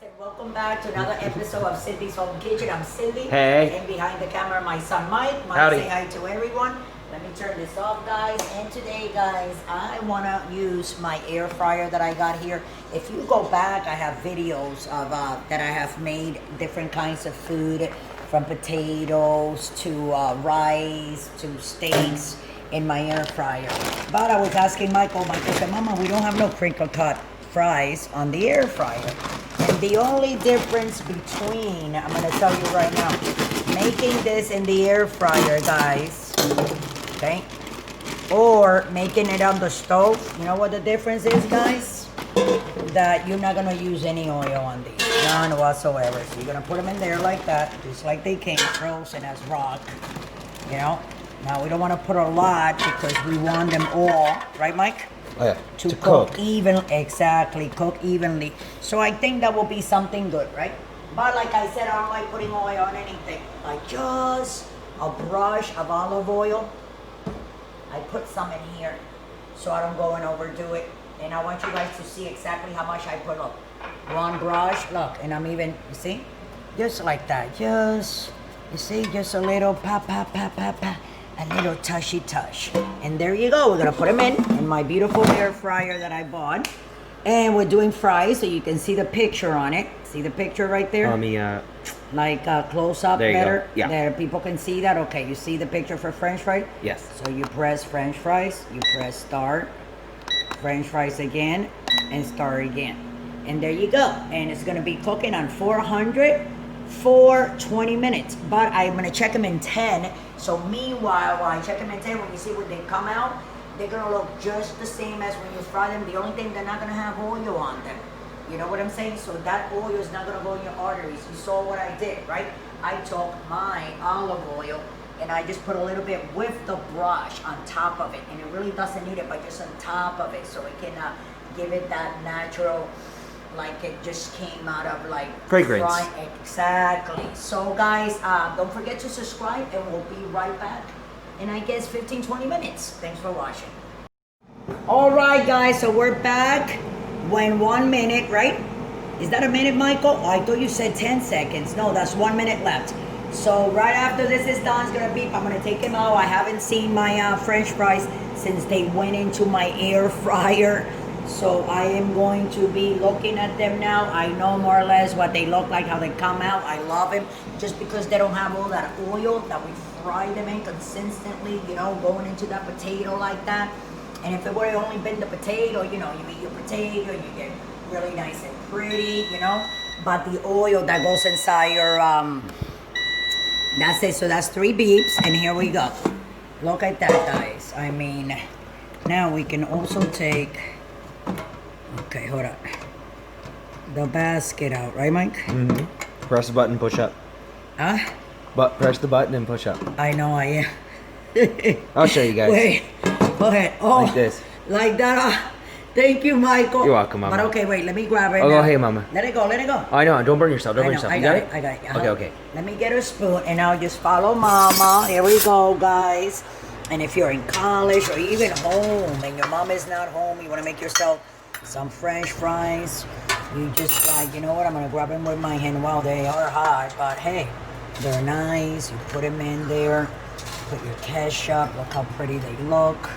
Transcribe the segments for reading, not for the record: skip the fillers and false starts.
And welcome back to another episode of Cindy's Home Kitchen. I'm Cindy. Hey. And behind the camera, my son Mike. Mike, Howdy. say hi to everyone. Let me turn this off, guys. And today, guys, I want to use my air fryer that I got here. If you go back, I have videos of that I have made different kinds of food, from potatoes to rice to steaks in my air fryer. But I was asking Michael said, Mama, we don't have no crinkle cut fries on the air fryer. And the only difference between, I'm going to tell you right now, making this in the air fryer, guys, okay, or making it on the stove, you know what the difference is, guys? That you're not going to use any oil on these, none whatsoever. So you're going to put them in there like that, just like they came frozen as rock, you know. Now we don't want to put a lot because we want them all, right, Mike? Oh yeah, To cook exactly, cook evenly. So I think that will be something good, right? But like I said, I don't like putting oil on anything. Like just a brush of olive oil. I put some in here so I don't go and overdo it. And I want you guys to see exactly how much I put. Look, one brush, look, and I'm even, you see? Just like that, just, you see, just a little pop, pop, pop, pop, pop. A little tushy tush. And there you go. We're going to put them in my beautiful air fryer that I bought. And we're doing fries, so you can see the picture on it. See the picture right there? Like close up there you better. Go. Yeah. There, people can see that. Okay, you see the picture for French fries? Yes. So you press French fries, you press start, French fries again, and start again. And there you go. And it's going to be cooking on 400 for 20 minutes. But I'm going to check them in 10. So meanwhile, while I check them in 10, when you see when they come out, they're going to look just the same as when you fry them. The only thing, they're not going to have oil on them. You know what I'm saying? So that oil is not going to go in your arteries. You saw what I did, right? I took my olive oil and I just put a little bit with the brush on top of it. And it really doesn't need it, but just on top of it. So it can give it that natural, like it just came out of like fragrance. Exactly. So guys, don't forget to subscribe and we'll be right back in, I guess, 15-20 minutes. Thanks for watching. All right, guys, so we're back. When 1 minute, right? Is that a minute, Michael? Oh, I thought you said 10 seconds. No, that's 1 minute left. So right after this is done, it's gonna beep. I'm gonna take them out. I haven't seen my French fries since they went into my air fryer. So I am going to be looking at them now. I know more or less what they look like, how they come out. I love them just because they don't have all that oil that we fry them in consistently, you know, going into that potato like that. And if it would have only been the potato, you know, you eat your potato, you get really nice and pretty, you know. But the oil that goes inside your, that's it. So that's 3 beeps, and here we go. Look at that, guys. I mean, now we can also take, okay, hold on, the basket out, right, Mike? Mm-hmm. Press the button, push up. Huh? But press the button and push up. I know I am. I'll show you guys. Wait, go ahead. Oh, like this. Like that. Thank you, Michael. You're welcome, Mama. But okay, wait, let me grab it. Oh, now. go ahead, Mama. Let it go, let it go. I know, don't burn yourself. Don't burn yourself. I You got it. I got it. Okay, okay. Let me get a spoon and I'll just follow Mama. Here we go, guys. And if you're in college or even home and your mom is not home, you want to make yourself some French fries. You just like, you know what? I'm going to grab them with my hand. Well, they are hot, but hey, they're nice. You put them in there. Put your ketchup. Look how pretty they look.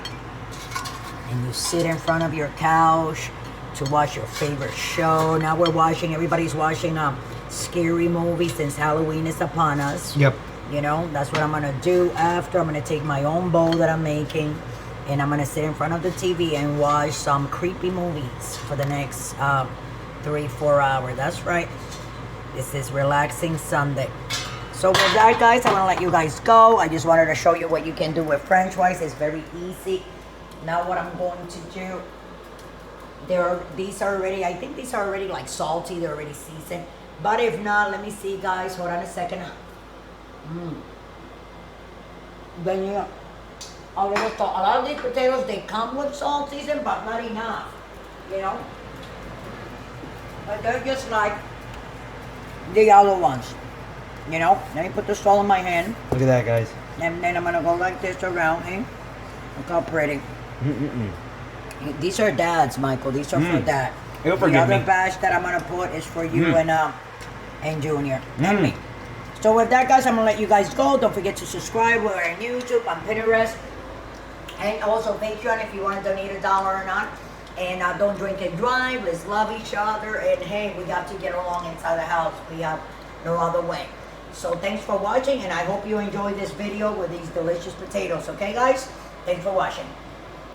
And you sit in front of your couch to watch your favorite show. Now everybody's watching a scary movie since Halloween is upon us. Yep. You know, that's what I'm going to do after. I'm going to take my own bowl that I'm making and I'm going to sit in front of the TV and watch some creepy movies for the next 3-4 hours. That's right. This is relaxing Sunday. So with that, guys, I want to let you guys go. I just wanted to show you what you can do with French fries. It's very easy. Now what I'm going to do, these are already, I think these are already like salty. They're already seasoned. But if not, let me see, guys. Hold on a second. Then you, a lot of these potatoes, they come with salt season, but not enough, you know. But they're just like the yellow ones, you know. Let me put the salt in my hand. Look at that, guys. And then I'm gonna go like this around, eh? Look how pretty. These are Dad's, Michael. These are for Dad. He'll The forgive other me. batch that I'm gonna put is for you and Junior and Mm. me. So with that, guys, I'm gonna let you guys go. Don't forget to subscribe. We're on YouTube, on Pinterest, and also Patreon if you want to donate $1 or not. And don't drink and drive. Let's love each other. And hey, we got to get along inside the house. We have no other way. So thanks for watching, and I hope you enjoyed this video with these delicious potatoes. Okay, guys? Thanks for watching.